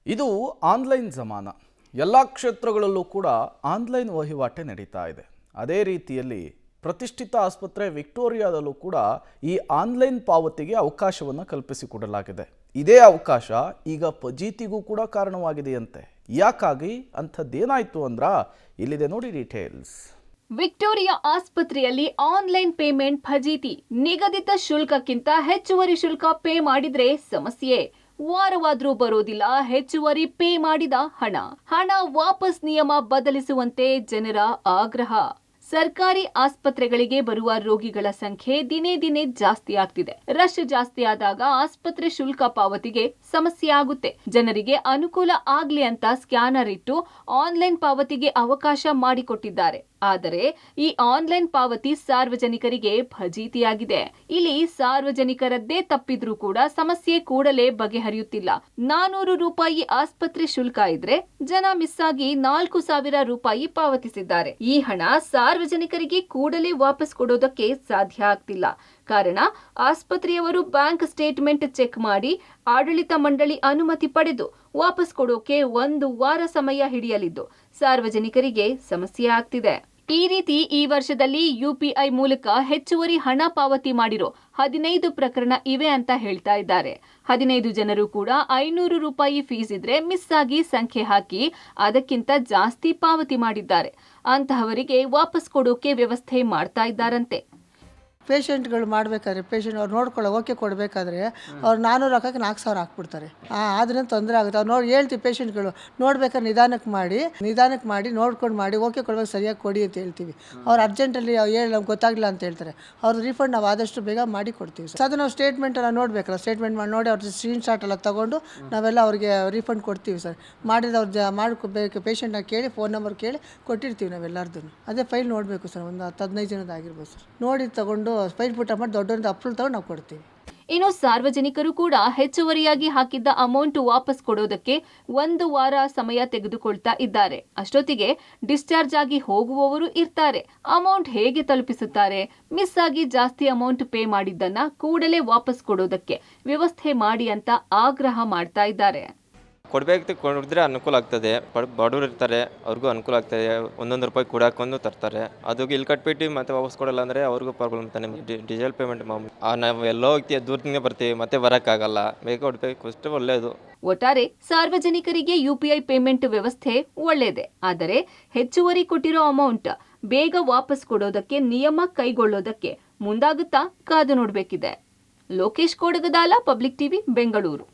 ಇದು ಆನ್ಲೈನ್ ಜಮಾನ. ಎಲ್ಲ ಕ್ಷೇತ್ರಗಳಲ್ಲೂ ಕೂಡ ಆನ್ಲೈನ್ ವಹಿವಾಟೆ ನಡೀತಾ ಇದೆ. ಅದೇ ರೀತಿಯಲ್ಲಿ ಪ್ರತಿಷ್ಠಿತ ಆಸ್ಪತ್ರೆ ವಿಕ್ಟೋರಿಯಾದಲ್ಲೂ ಕೂಡ ಈ ಆನ್ಲೈನ್ ಪಾವತಿಗೆ ಅವಕಾಶವನ್ನು ಕಲ್ಪಿಸಿಕೊಡಲಾಗಿದೆ. ಇದೇ ಅವಕಾಶ ಈಗ ಫಜೀತಿಗೂ ಕೂಡ ಕಾರಣವಾಗಿದೆಯಂತೆ. ಯಾಕಾಗಿ ಅಂಥದ್ದೇನಾಯಿತು ಅಂದ್ರ ಇಲ್ಲಿದೆ ನೋಡಿ ಡೀಟೇಲ್ಸ್. ವಿಕ್ಟೋರಿಯಾ ಆಸ್ಪತ್ರೆಯಲ್ಲಿ ಆನ್ಲೈನ್ ಪೇಮೆಂಟ್ ಫಜೀತಿ. ನಿಗದಿತ ಶುಲ್ಕಕ್ಕಿಂತ ಹೆಚ್ಚುವರಿ ಶುಲ್ಕ ಪೇ ಮಾಡಿದ್ರೆ ಸಮಸ್ಯೆ. ವಾರವಾದ್ರೂ ಬರೋದಿಲ್ಲ ಹೆಚ್ಚುವರಿ ಪೇ ಮಾಡಿದ ಹಣ ವಾಪಸ್ ನಿಯಮ ಬದಲಿಸುವಂತೆ ಜನರ ಆಗ್ರಹ. ಸರ್ಕಾರಿ ಆಸ್ಪತ್ರೆಗಳಿಗೆ ಬರುವ ರೋಗಿಗಳ ಸಂಖ್ಯೆ ದಿನೇ ದಿನೇ ಜಾಸ್ತಿ ಆಗ್ತಿದೆ. ರಶ್ ಜಾಸ್ತಿ ಆದಾಗ ಆಸ್ಪತ್ರೆ ಶುಲ್ಕ ಪಾವತಿಗೆ ಸಮಸ್ಯೆ ಆಗುತ್ತೆ. ಜನರಿಗೆ ಅನುಕೂಲ ಆಗ್ಲಿ ಅಂತ ಸ್ಕ್ಯಾನರ್ ಇಟ್ಟು ಆನ್ಲೈನ್ ಪಾವತಿಗೆ ಅವಕಾಶ ಮಾಡಿಕೊಟ್ಟಿದ್ದಾರೆ. ಆದರೆ ಈ ಆನ್ಲೈನ್ ಪಾವತಿ ಸಾರ್ವಜನಿಕರಿಗೆ ಫಜೀತಿಯಾಗಿದೆ. ಇಲ್ಲಿ ಸಾರ್ವಜನಿಕರದ್ದೇ ತಪ್ಪಿದ್ರೂ ಕೂಡ ಸಮಸ್ಯೆ ಕೂಡಲೇ ಬಗೆಹರಿಯುತ್ತಿಲ್ಲ. 400 ರೂಪಾಯಿ ಆಸ್ಪತ್ರೆ ಶುಲ್ಕ ಇದ್ರೆ ಜನ ಮಿಸ್ ಆಗಿ 4,000 ರೂಪಾಯಿ ಪಾವತಿಸಿದ್ದಾರೆ. ಈ ಹಣ ಸಾರ್ವಜನಿಕರಿಗೆ ಕೂಡಲೇ ವಾಪಸ್ ಕೊಡೋದಕ್ಕೆ ಸಾಧ್ಯ ಆಗ್ತಿಲ್ಲ. ಕಾರಣ ಆಸ್ಪತ್ರೆಯವರು ಬ್ಯಾಂಕ್ ಸ್ಟೇಟ್ಮೆಂಟ್ ಚೆಕ್ ಮಾಡಿ ಆಡಳಿತ ಮಂಡಳಿ ಅನುಮತಿ ಪಡೆದು ವಾಪಸ್ ಕೊಡೋಕೆ 1 ವಾರ ಸಮಯ ಹಿಡಿಯಲಿದ್ದು ಸಾರ್ವಜನಿಕರಿಗೆ ಸಮಸ್ಯೆ ಆಗ್ತಿದೆ. ಈ ರೀತಿ ಈ ವರ್ಷದಲ್ಲಿ ಯುಪಿಐ ಮೂಲಕ ಹೆಚ್ಚುವರಿ ಹಣ ಪಾವತಿ ಮಾಡಿರೋ 15 ಪ್ರಕರಣ ಇವೆ ಅಂತ ಹೇಳ್ತಾ ಇದ್ದಾರೆ. 15 ಜನರು ಕೂಡ 500 ರೂಪಾಯಿ ಫೀಸ್ ಇದ್ರೆ ಮಿಸ್ ಆಗಿ ಸಂಖ್ಯೆ ಹಾಕಿ ಅದಕ್ಕಿಂತ ಜಾಸ್ತಿ ಪಾವತಿ ಮಾಡಿದ್ದಾರೆ. ಅಂತಹವರಿಗೆ ವಾಪಸ್ ಕೊಡೋಕೆ ವ್ಯವಸ್ಥೆ ಮಾಡ್ತಾ ಇದ್ದಾರಂತೆ. ಪೇಷಂಟ್ಗಳು ಮಾಡಬೇಕಾದ್ರೆ ಪೇಷಂಟ್ ಅವ್ರು ನೋಡ್ಕೊಳ್ಳೋ ಓಕೆ ಕೊಡಬೇಕಾದ್ರೆ ಅವ್ರು 400 ಹಾಕಕ್ಕೆ 4,000 ಹಾಕ್ಬಿಡ್ತಾರೆ. ಅದರಿಂದ ತೊಂದರೆ ಆಗುತ್ತೆ. ಅವ್ರು ಹೇಳ್ತೀವಿ ಪೇಷಂಟ್ಗಳು ನೋಡ್ಬೇಕಾದ್ರೆ ನಿಧಾನಕ್ಕೆ ಮಾಡಿ ನೋಡ್ಕೊಂಡು ಮಾಡಿ ಓಕೆ ಕೊಡ್ಬೇಕು ಸರಿಯಾಗಿ ಕೊಡಿ ಅಂತ ಹೇಳ್ತೀವಿ. ಅವ್ರು ಅರ್ಜೆಂಟಲ್ಲಿ ಹೇಳಿ ನಮ್ಗೆ ಗೊತ್ತಾಗಲಿಲ್ಲ ಅಂತ ಹೇಳ್ತಾರೆ. ಅವ್ರ ರೀಫಂಡ್ ನಾವು ಆದಷ್ಟು ಬೇಗ ಮಾಡಿ ಕೊಡ್ತೀವಿ. ಅದು ನಾವು ಸ್ಟೇಟ್ಮೆಂಟ್ ಎಲ್ಲ ನೋಡಬೇಕಲ್ಲ, ಸ್ಟೇಟ್ಮೆಂಟ್ ಮಾಡಿ ನೋಡಿ ಅವ್ರ ಸ್ಕ್ರೀನ್ ಶಾಟ್ ಎಲ್ಲ ತೊಗೊಂಡು ನಾವೆಲ್ಲ ಅವ್ರಿಗೆ ರೀಫಂಡ್ ಕೊಡ್ತೀವಿ ಸರ್. ಮಾಡಿದ ಅವ್ರು ಮಾಡ್ಕೋಬೇಕು ಪೇಷಂಟ್ನ ಕೇಳಿ ಫೋನ್ ನಂಬರ್ ಕೇಳಿ ಕೊಟ್ಟಿರ್ತೀವಿ ನಾವೆಲ್ಲರದ್ದು. ಅದೇ ಫೈಲ್ ನೋಡಬೇಕು ಸರ್, ಒಂದು 15 ಜನದ ಆಗಿರ್ಬೋದು ಸರ್. ನೋಡಿ ತಗೊಂಡು ಫೈಲ್ ಪುಟ್ಟ ಮಾಡಿ ದೊಡ್ಡೊಂದು ಅಪ್ರೂವ್ ತಗೊಂಡು ನಾವು ಕೊಡ್ತೀವಿ. ಇನ್ನು ಸಾರ್ವಜನಿಕರು ಕೂಡ ಹೆಚ್ಚುವರಿಯಾಗಿ ಹಾಕಿದ್ದ ಅಮೌಂಟ್ ವಾಪಸ್ ಕೊಡೋದಕ್ಕೆ 1 ವಾರ ಸಮಯ ತೆಗೆದುಕೊಳ್ತಾ ಇದ್ದಾರೆ. ಅಷ್ಟೊತ್ತಿಗೆ ಡಿಸ್ಚಾರ್ಜ್ ಆಗಿ ಹೋಗುವವರು ಇರ್ತಾರೆ. ಅಮೌಂಟ್ ಹೇಗೆ ತಲುಪಿಸುತ್ತಾರೆ? ಮಿಸ್ ಆಗಿ ಜಾಸ್ತಿ ಅಮೌಂಟ್ ಪೇ ಮಾಡಿದ್ದನ್ನ ಕೂಡಲೇ ವಾಪಸ್ ಕೊಡೋದಕ್ಕೆ ವ್ಯವಸ್ಥೆ ಮಾಡಿ ಅಂತ ಆಗ್ರಹ ಮಾಡ್ತಾ ಇದ್ದಾರೆ. ಕೊಡಿದ್ರೆ ಅನುಕೂಲ ಆಗ್ತದೆ. ಬಡವರು ಇರ್ತಾರೆ, ಅವ್ರಿಗೂ ಅನುಕೂಲ ಆಗ್ತದೆ. 1 ರೂಪಾಯಿ ಕೂಡ ಹಾಕೊಂಡು ತರ್ತಾರೆ. ಅದು ಇಲ್ಲಿ ಕಟ್ಬಿಟ್ಟು ಮತ್ತೆ ವಾಪಸ್ ಕೊಡಲ್ಲ ಅಂದರೆ ಅವ್ರಿಗೂ ಪ್ರಾಬ್ಲಮ್ ತಾನೆ. ಡಿಜಿಟಲ್ ಪೇಮೆಂಟ್ ನಾವು ಎಲ್ಲೋ ಹೋಗ್ತೀವಿ, ದೂರದಿಂದ ಬರ್ತೀವಿ, ಮತ್ತೆ ಬರೋಕ್ಕಾಗಲ್ಲ. ಬೇಗ ಕೊಡಬೇಕು ಅಷ್ಟೇ ಒಳ್ಳೆಯದು. ಒಟ್ಟಾರೆ ಸಾರ್ವಜನಿಕರಿಗೆ ಯುಪಿಐ ಪೇಮೆಂಟ್ ವ್ಯವಸ್ಥೆ ಒಳ್ಳೆಯದೇ. ಆದರೆ ಹೆಚ್ಚುವರಿ ಕೊಟ್ಟಿರೋ ಅಮೌಂಟ್ ಬೇಗ ವಾಪಸ್ ಕೊಡೋದಕ್ಕೆ ನಿಯಮ ಕೈಗೊಳ್ಳೋದಕ್ಕೆ ಮುಂದಾಗುತ್ತಾ ಕಾದು ನೋಡಬೇಕಿದೆ. Lokesh Kodagadala, public TV, Bengaluru.